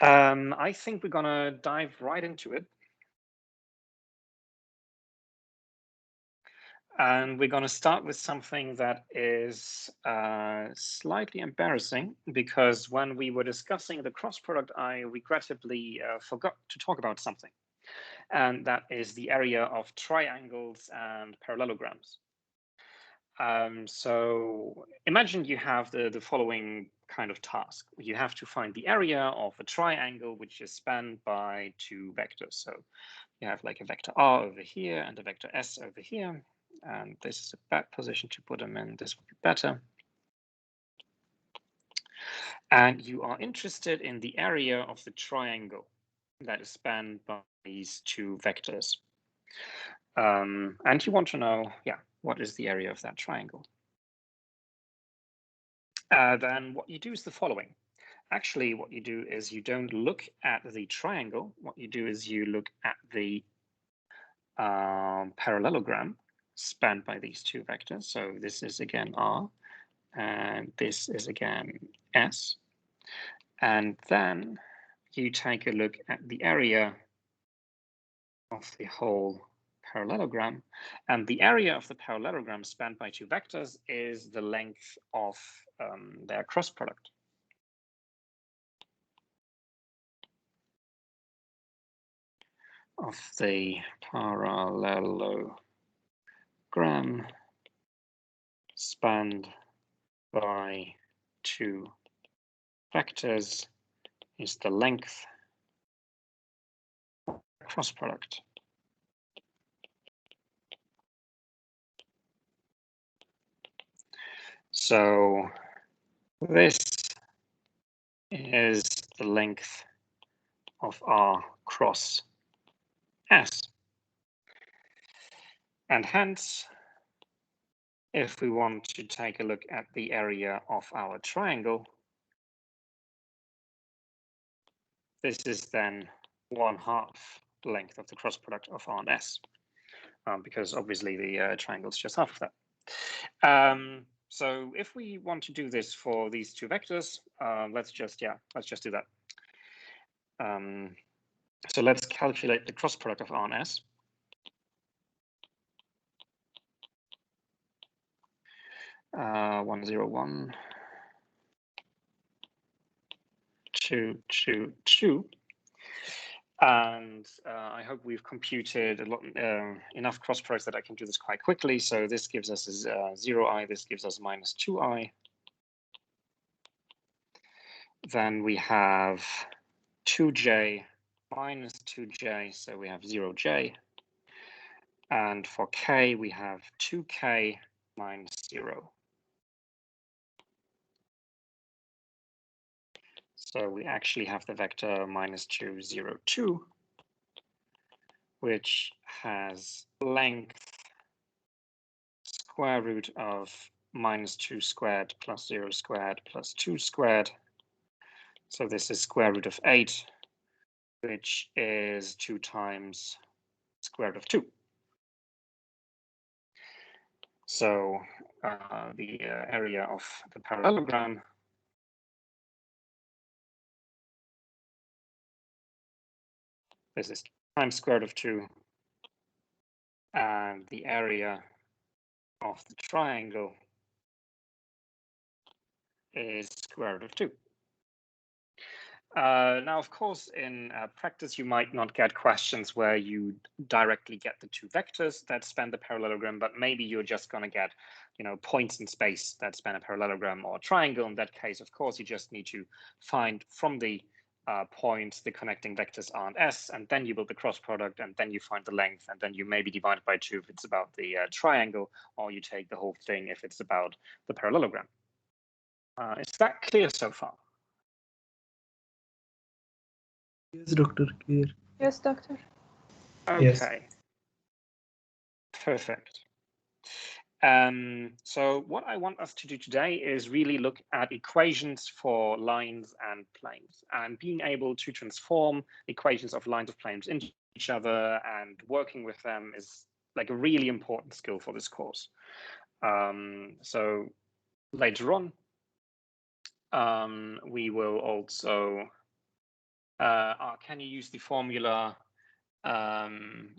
I think we're gonna dive right into it. And we're going to start with something that is slightly embarrassing, because when we were discussing the cross product, I regrettably forgot to talk about something. And that is the area of triangles and parallelograms. So imagine you have the following kind of task. You have to find the area of a triangle which is spanned by two vectors. So you have like a vector r over here and a vector s over here. And this is a bad position to put them in. This would be better. And you are interested in the area of the triangle that is spanned by these two vectors. And you want to know, what is the area of that triangle? Then what you do is the following. Actually, what you do is you don't look at the triangle. What you do is you look at the parallelogram spanned by these two vectors. So this is again R, and this is again S. And then you take a look at the area of the whole parallelogram. And the area of the parallelogram spanned by two vectors is the length of their cross product. Of the parallelogram spanned by two vectors is the length of the cross product. So this is the length of R cross S. And hence, if we want to take a look at the area of our triangle, this is then 1/2 the length of the cross product of R and S, because obviously the triangle is just half of that. So if we want to do this for these two vectors, let's just do that. So let's calculate the cross product of R and S. Uh, 101, 2, 2, 2. And I hope we've computed enough cross products that I can do this quite quickly. So this gives us 0i, this gives us -2i. Then we have 2j minus 2j, so we have 0j. And for k, we have 2k minus 0. So we actually have the vector -2, 0, 2, which has length square root of -2 squared plus 0 squared plus 2 squared. So this is square root of 8, which is 2 times square root of 2. So the area of the parallelogram this is times square root of 2, and the area of the triangle is square root of 2. Now, of course, in practice, you might not get questions where you directly get the two vectors that span the parallelogram, but maybe you're just going to get, points in space that span a parallelogram or a triangle. In that case, of course, you just need to find from the points the connecting vectors R and S, and then you build the cross product, and then you find the length, and then you maybe divide it by 2 if it's about the triangle, or you take the whole thing if it's about the parallelogram. Is that clear so far? Yes, doctor, clear. Yes, doctor. Okay. Yes. Perfect. So what I want us to do today is really look at equations for lines and planes, and being able to transform equations of lines of planes into each other and working with them is like a really important skill for this course. So later on, we will also can you use the formula?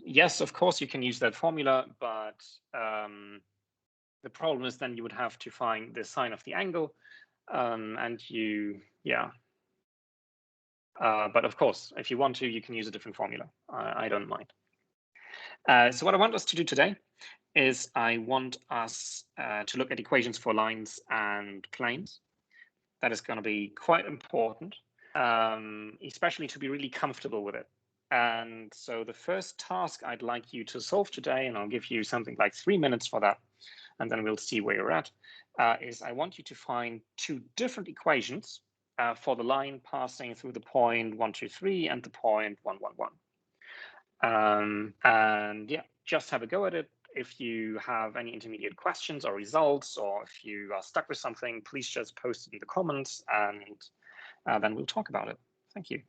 Yes, of course you can use that formula, but the problem is then you would have to find the sine of the angle, and but of course, if you want to, you can use a different formula. I don't mind. So what I want us to do today is I want us to look at equations for lines and planes. That is going to be quite important, especially to be really comfortable with it. And so the first task I'd like you to solve today, and I'll give you something like 3 minutes for that, and then we'll see where you're at, is I want you to find two different equations for the line passing through the point 1, 2, 3 and the point 1, 1, 1. And yeah, just have a go at it. If you have any intermediate questions or results, or if you are stuck with something, please just post it in the comments, and then we'll talk about it. Thank you.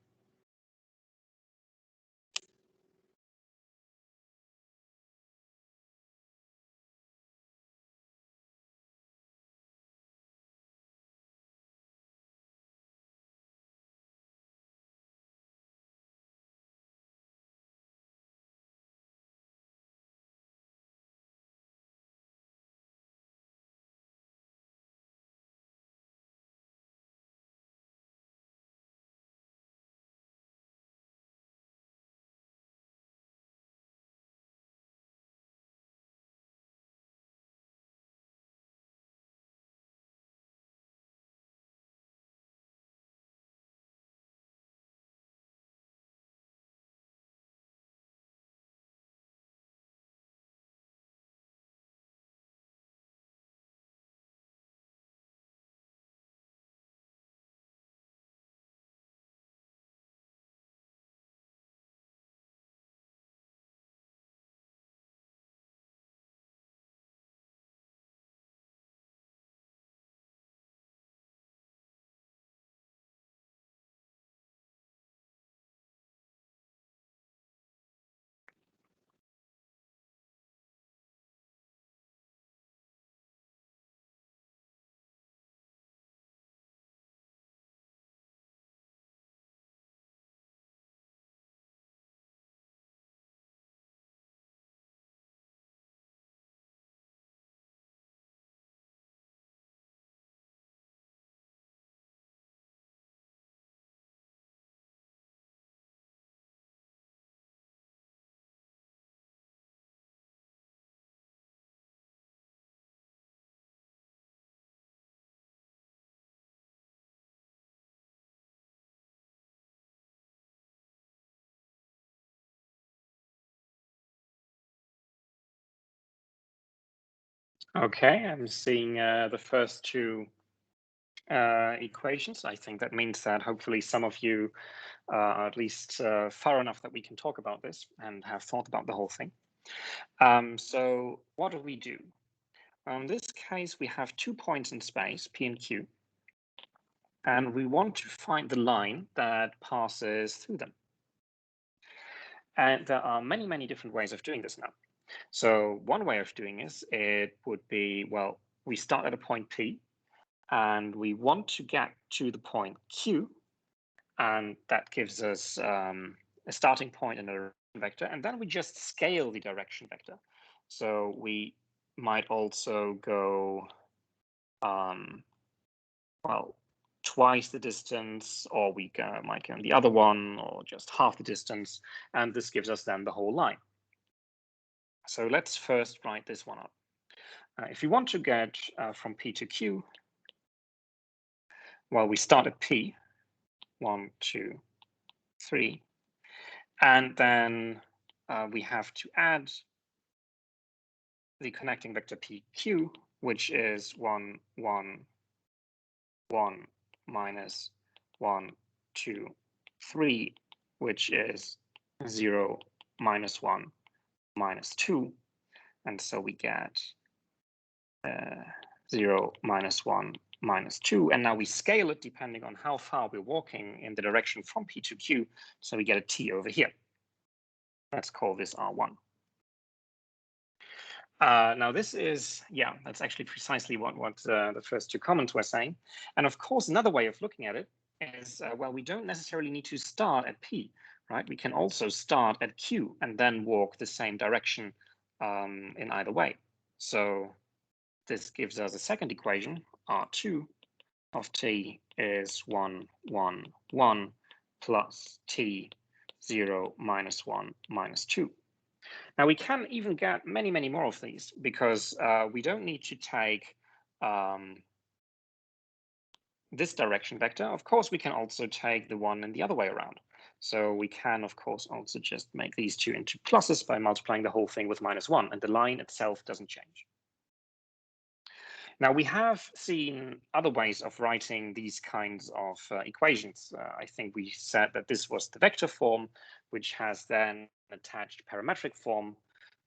Okay, I'm seeing the first two equations. I think that means that hopefully some of you are at least far enough that we can talk about this and have thought about the whole thing. So what do we do? In this case, we have 2 points in space, P and Q, and we want to find the line that passes through them. And there are many, many different ways of doing this now. So one way of doing this, it would be, well, we start at a point P, and we want to get to the point Q, and that gives us a starting point and a direction vector, and then we just scale the direction vector. So we might also go, well, twice the distance, or we might go the other one, or just half the distance, and this gives us then the whole line. So let's first write this one up. If you want to get from P to Q, well, we start at P, 1, 2, 3, and then we have to add the connecting vector PQ, which is 1, 1, 1, minus 1, 2, 3, which is 0, minus 1, minus 2. And so we get 0, minus 1, minus 2. And now we scale it depending on how far we're walking in the direction from P to Q. So we get a T over here. Let's call this R1. Now this is, yeah, that's actually precisely what the first two comments were saying. And of course, another way of looking at it is, well, we don't necessarily need to start at P, right? We can also start at Q and then walk the same direction in either way. So this gives us a second equation, R2 of T is 1, 1, 1 plus T 0, minus 1, minus 2. Now we can even get many, many more of these because we don't need to take this direction vector. Of course, we can also take the one and the other way around. So we can, of course, also just make these two into pluses by multiplying the whole thing with minus 1, and the line itself doesn't change. Now, we have seen other ways of writing these kinds of equations. I think we said that this was the vector form, which has then attached parametric form,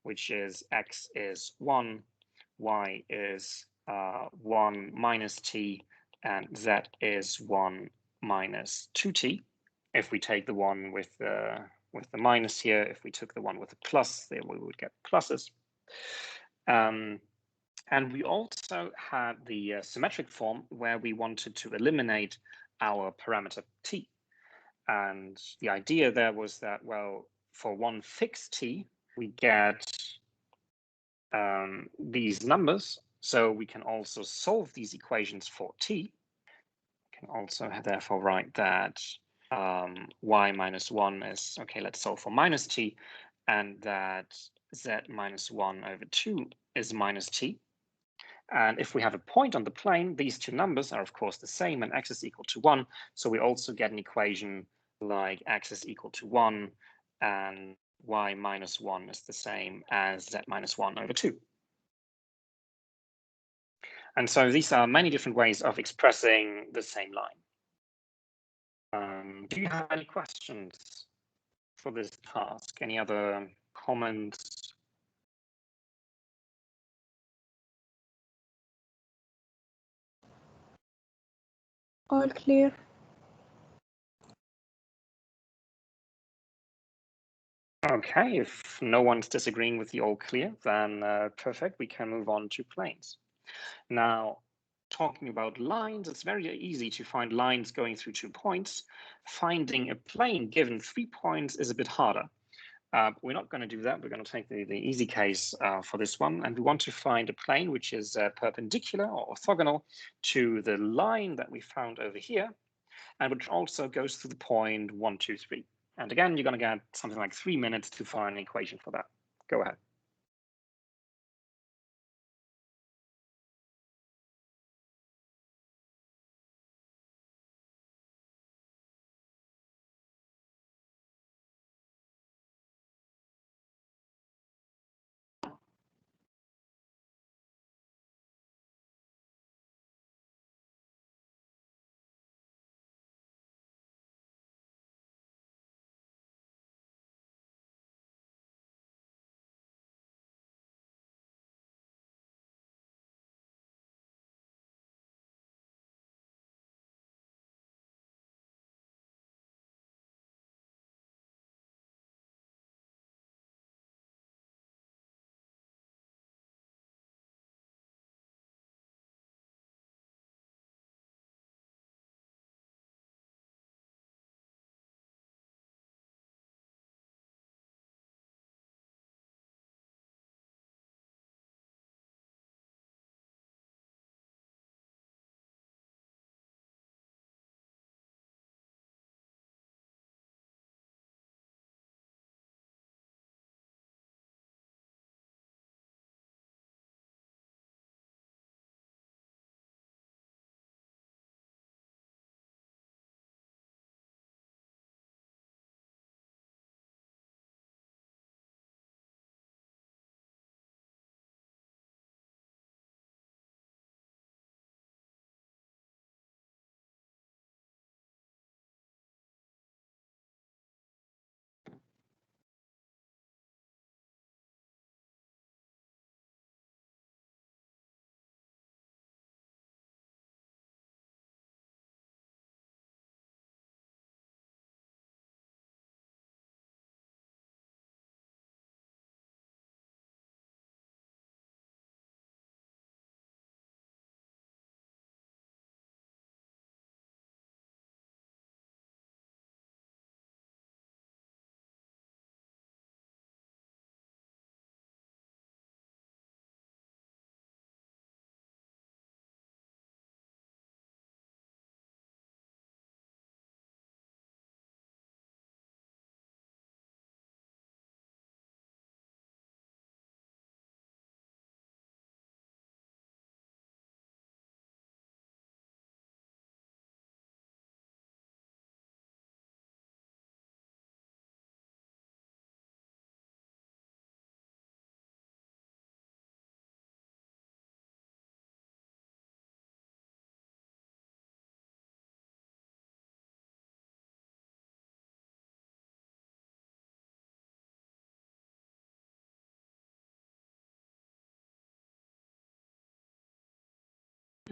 which is x is 1, y is 1 minus t, and z is 1 minus 2t. If we take the one with the minus here, if we took the one with the plus, there we would get pluses. And we also had the symmetric form where we wanted to eliminate our parameter t. And the idea there was that, well, for one fixed t, we get these numbers. So we can also solve these equations for t. We can also therefore write that y minus 1 is, okay, let's solve for minus t, and that z minus 1 over 2 is minus t. And if we have a point on the plane, these two numbers are of course the same, and x is equal to 1. So we also get an equation like x is equal to 1 and y minus 1 is the same as z minus 1 over 2. And so these are many different ways of expressing the same line. Do you have any questions for this task? Any other comments? All clear. Okay, if no one's disagreeing with the all clear, then perfect, we can move on to planes. Now, talking about lines, it's very easy to find lines going through 2 points. Finding a plane given 3 points is a bit harder. We're not going to do that. We're going to take the easy case for this one. And we want to find a plane which is perpendicular or orthogonal to the line that we found over here, and which also goes through the point 1, 2, 3. And again, you're going to get something like 3 minutes to find an equation for that. Go ahead.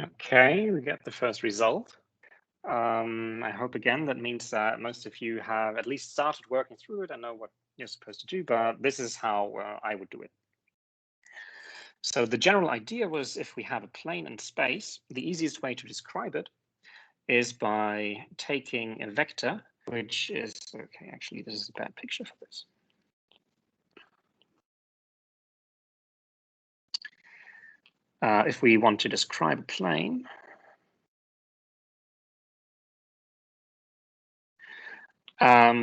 Okay, we get the first result. I hope again that means that most of you have at least started working through it and know what you're supposed to do, but this is how I would do it. So the general idea was, if we have a plane in space, the easiest way to describe it is by taking a vector, which is, okay, actually this is a bad picture for this. If we want to describe a plane,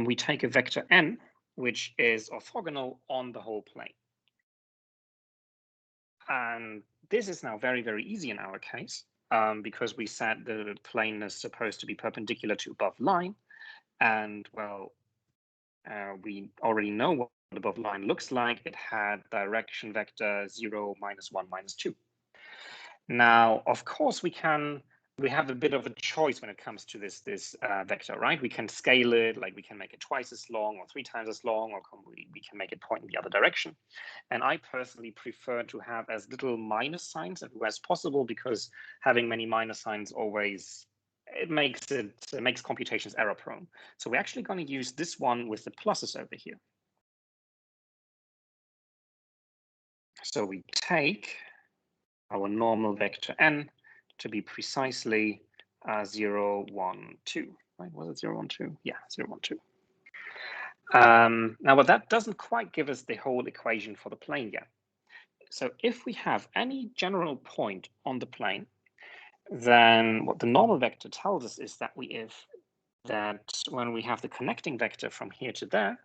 we take a vector n, which is orthogonal on the whole plane. And this is now very, very easy in our case, because we said the plane is supposed to be perpendicular to above line. And well, we already know what above line looks like. It had direction vector 0, -1, -2. Now, of course, we have a bit of a choice when it comes to this vector, right? We can scale it, like we can make it twice as long or 3 times as long, or we can make it point in the other direction. And I personally prefer to have as little minus signs everywhere as possible, because having many minus signs always, it makes computations error prone. So we're actually going to use this one with the pluses over here. So we take our normal vector n to be precisely 0, 1, 2. Right? Was it 0, 1, 2? Yeah, 0, 1, 2. Now, but that doesn't quite give us the whole equation for the plane yet. So if we have any general point on the plane, then what the normal vector tells us is that when we have the connecting vector from here to there,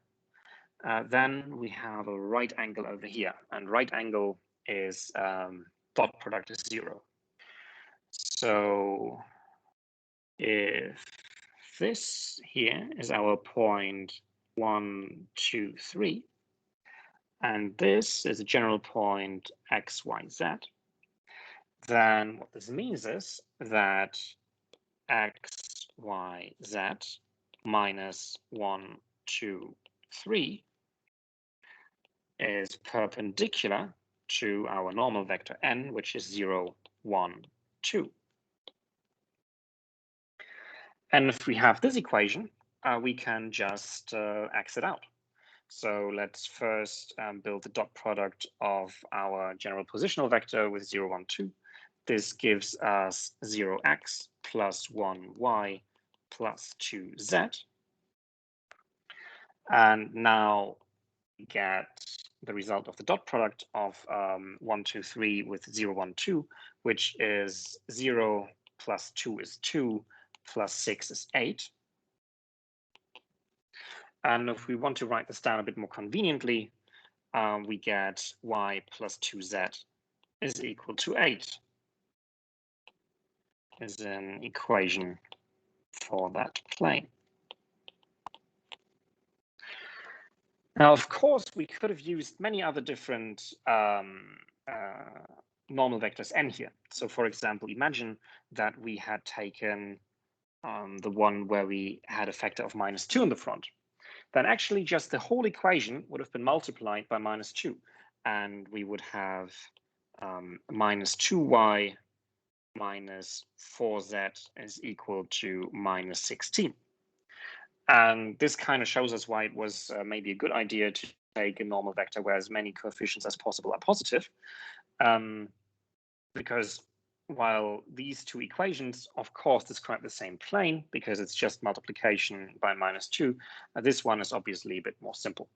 then we have a right angle over here, and right angle is dot product is 0. So if this here is our point 1, 2, 3, and this is a general point x, y, z, then what this means is that x, y, z minus 1, 2, 3 is perpendicular to our normal vector n, which is 0, 1, 2. And if we have this equation, we can just X it out. So let's first build the dot product of our general positional vector with 0, 1, 2. This gives us 0x plus 1y plus 2z. And now we get the result of the dot product of 1, 2, 3 with 0, 1, 2, which is 0 plus 2 is 2, plus 6 is 8. And if we want to write this down a bit more conveniently, we get y plus 2z is equal to 8, is an equation for that plane. Now, of course, we could have used many other different normal vectors n here. So for example, imagine that we had taken the one where we had a factor of -2 in the front. Then actually just the whole equation would have been multiplied by -2, and we would have -2y minus 4z is equal to -16. And this kind of shows us why it was maybe a good idea to take a normal vector where as many coefficients as possible are positive, because while these two equations, of course, describe the same plane because it's just multiplication by -2, this one is obviously a bit more simple.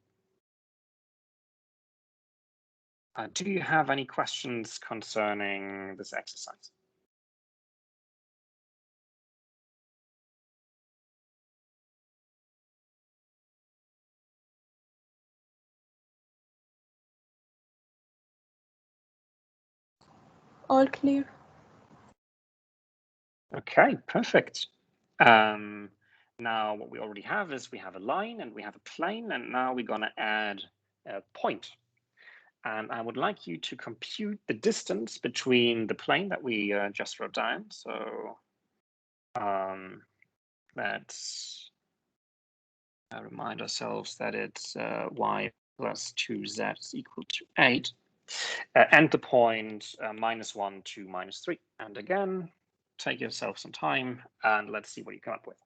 Do you have any questions concerning this exercise? All clear. Okay, perfect. Now what we already have is we have a line and we have a plane, and now we're going to add a point. And I would like you to compute the distance between the plane that we just wrote down. So let's remind ourselves that it's y plus 2z is equal to 8. and the point -1 to -3. And again, take yourself some time and let's see what you come up with.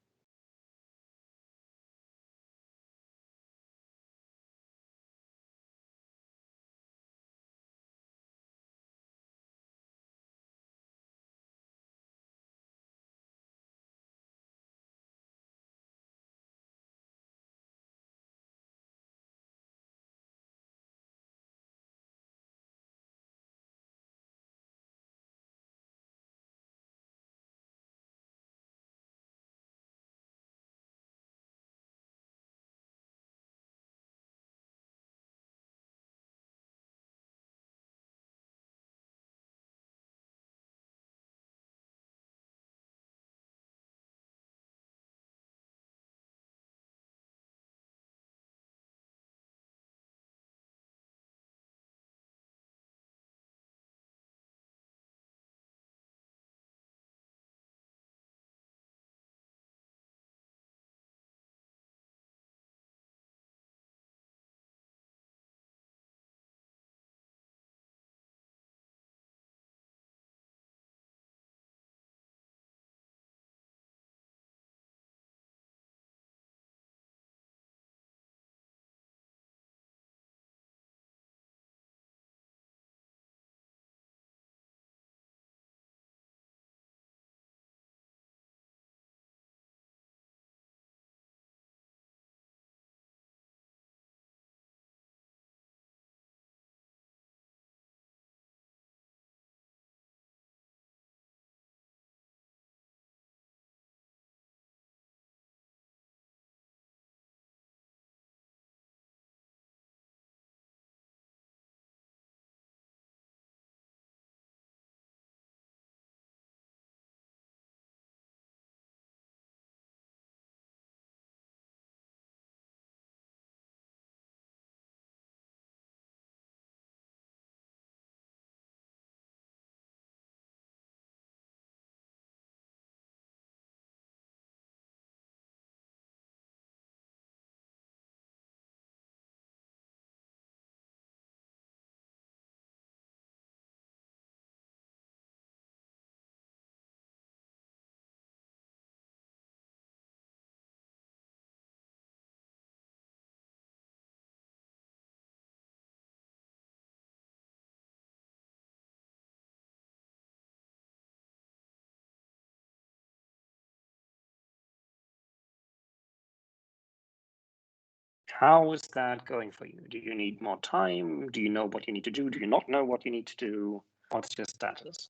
How is that going for you? Do you need more time? Do you know what you need to do? Do you not know what you need to do? What's your status?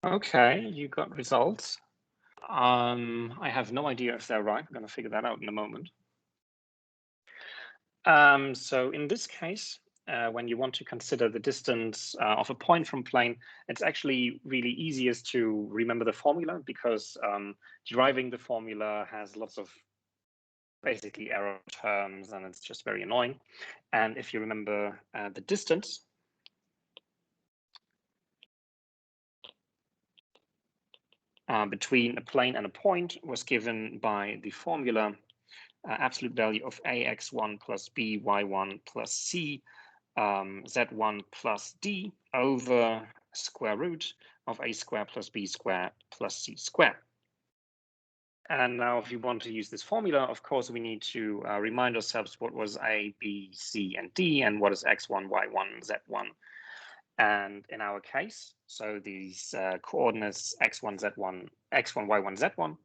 Okay, you got results. I have no idea if they're right. I'm going to figure that out in a moment. So in this case, when you want to consider the distance of a point from plane, it's actually really easiest to remember the formula because deriving the formula has lots of basically error terms and it's just very annoying. And if you remember the distance, between a plane and a point was given by the formula absolute value of ax1 plus by1 plus c z1 plus d over square root of a square plus b square plus c square. And now if you want to use this formula, of course, we need to remind ourselves what was a, b, c, and d, and what is x1, y1, z1. And in our case, so these coordinates x1, z1, x1, y1, z1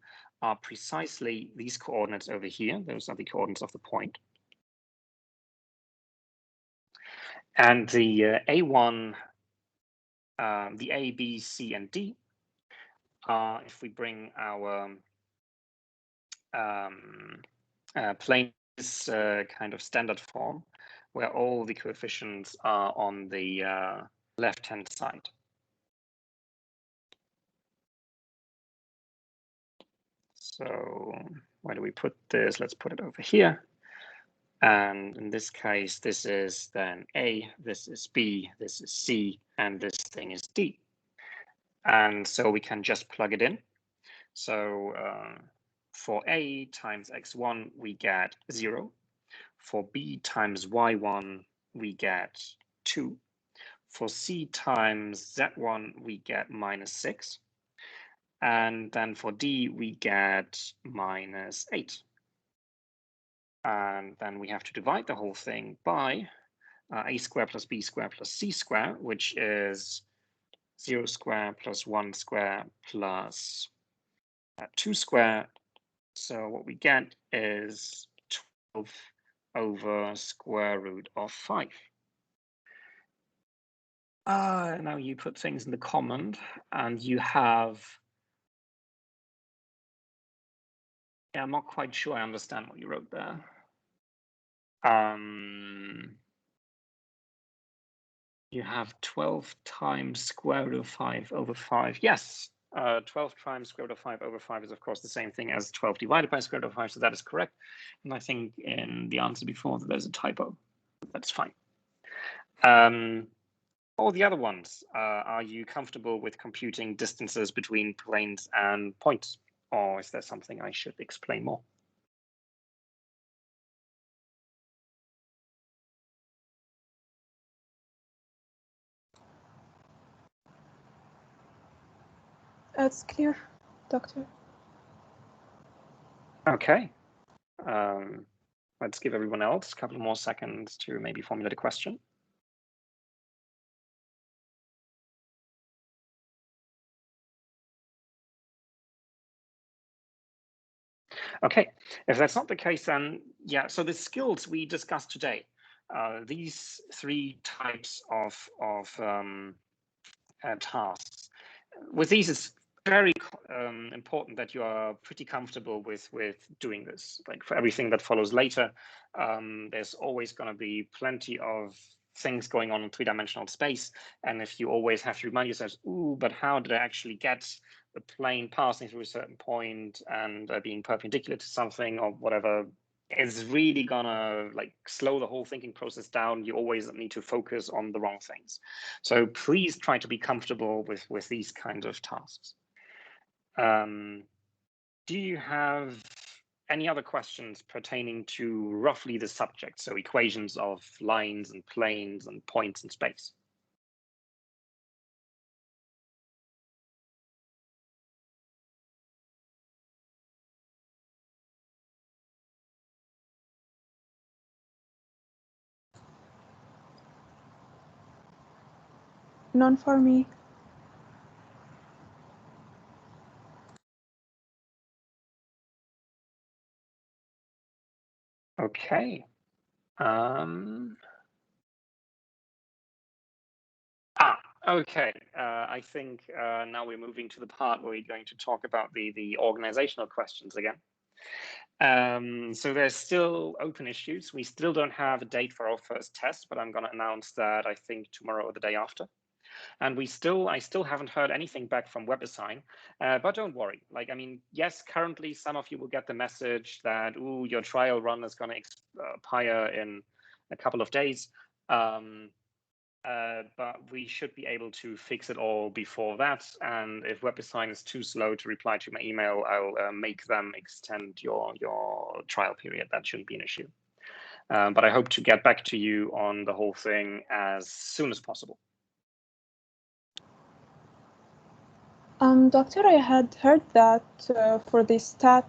are precisely these coordinates over here. Those are the coordinates of the point. And the A1, the A, B, C, and D are, if we bring our plane kind of standard form, where all the coefficients are on the left-hand side. So where do we put this? Let's put it over here. And in this case, this is then A, this is B, this is C, and this thing is D. And so we can just plug it in. So for A times x1, we get 0. For B times y1, we get 2. For C times z1, we get -6. And then for D, we get -8. And then we have to divide the whole thing by a square plus b square plus c square, which is 0 square plus 1 square plus 2 square. So what we get is 12 over square root of 5. Now you put things in the comment and you have, yeah, I'm not quite sure I understand what you wrote there. You have 12 times square root of 5 over 5. Yes, 12 times square root of 5 over 5 is, of course, the same thing as 12 divided by square root of 5, so that is correct. And I think in the answer before that there's a typo. That's fine. All the other ones, are you comfortable with computing distances between planes and points? Or is there something I should explain more? It's clear, Doctor. Okay. Let's give everyone else a couple more seconds to maybe formulate a question. Okay, if that's not the case, then yeah, so the skills we discussed today, these 3 types of tasks, with these it's very important that you are pretty comfortable with doing this. Like for everything that follows later, there's always going to be plenty of things going on in 3-dimensional space, and if you always have to remind yourself, ooh, but how did I actually get the plane passing through a certain point and being perpendicular to something or whatever, is really gonna like slow the whole thinking process down. You always need to focus on the wrong things. So please try to be comfortable with these kinds of tasks. Do you have any other questions pertaining to roughly the subject? So equations of lines and planes and points in space. None for me. Okay. Okay. I think now we're moving to the part where we're going to talk about the organizational questions again. So there's still open issues. We still don't have a date for our first test, but I'm going to announce that I think tomorrow or the day after. And I still haven't heard anything back from WebAssign, but don't worry. Like, I mean, yes, currently some of you will get the message that, ooh, your trial run is going to expire in a couple of days. But we should be able to fix it all before that. And if WebAssign is too slow to reply to my email, I'll make them extend your trial period. That shouldn't be an issue. But I hope to get back to you on the whole thing as soon as possible. Doctor, I had heard that for the stat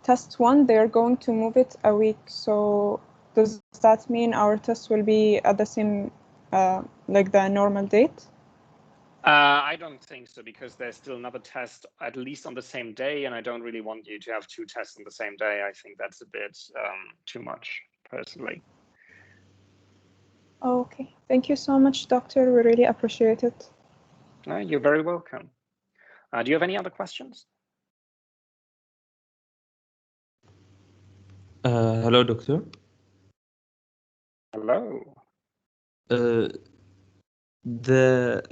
test 1, they're going to move it a week. So does that mean our test will be at the same, like the normal date? I don't think so, because there's still another test at least on the same day, and I don't really want you to have 2 tests on the same day. I think that's a bit too much, personally. Okay, thank you so much, Doctor. We really appreciate it. You're very welcome. Do you have any other questions? Hello, doctor. Hello.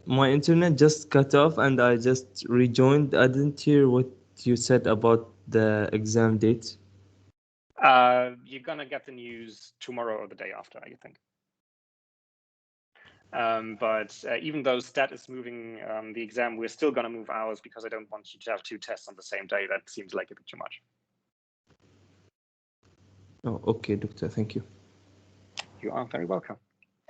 My internet just cut off and I just rejoined. I didn't hear what you said about the exam date. You're gonna get the news tomorrow or the day after, I think. But even though STAT is moving the exam, we're still gonna move ours because I don't want you to have two tests on the same day. That seems like a bit too much. Oh, okay, doctor. Thank you. You are very welcome.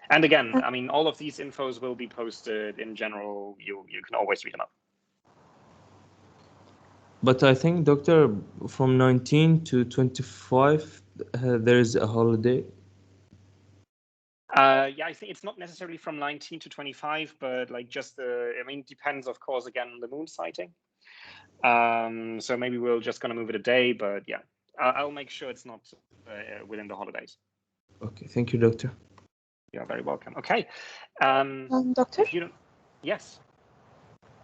And again, I mean, all of these infos will be posted in general. You can always read them up. But I think, doctor, from 19 to 25, there is a holiday. Yeah, I think it's not necessarily from 19 to 25, but like just I mean, it depends, of course, again, on the moon sighting. So maybe we're just gonna move it a day, but yeah, I'll make sure it's not within the holidays. Okay, thank you, doctor. You're very welcome. Okay. Doctor? If you don't, yes.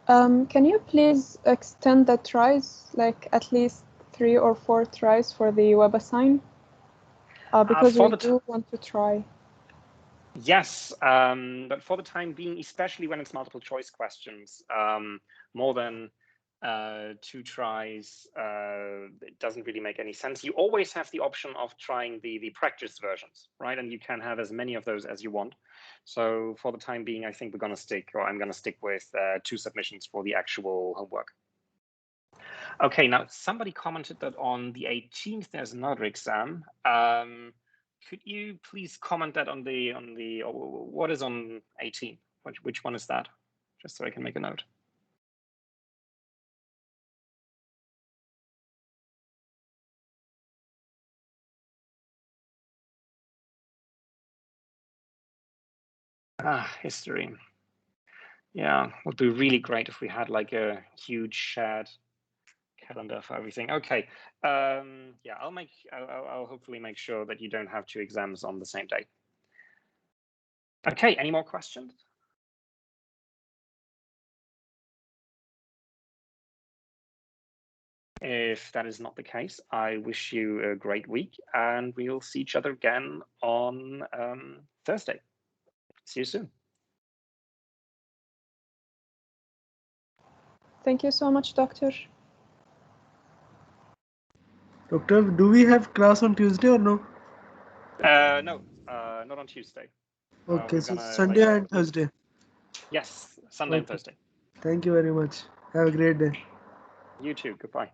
Can you please extend the tries, like at least 3 or 4 tries for the WebAssign? Because we do want to try. Yes, but for the time being, especially when it's multiple choice questions, more than 2 tries, it doesn't really make any sense. You always have the option of trying the practice versions, right? And you can have as many of those as you want. So for the time being, I think we're going to stick, or I'm going to stick with 2 submissions for the actual homework. Okay, now somebody commented that on the 18th there's another exam. Could you please comment that on the what is on 18? Which one is that? Just so I can make a note. History. Yeah, would be really great if we had like a huge shared calendar for everything. Okay, yeah, I'll hopefully make sure that you don't have 2 exams on the same day. Okay, any more questions? If that is not the case, I wish you a great week and we'll see each other again on Thursday. See you soon. Thank you so much, Doctor. Doctor, do we have class on Tuesday or no? No, not on Tuesday. Okay, so Sunday and Thursday. Yes, Sunday and Thursday. Thank you very much. Have a great day. You too. Goodbye.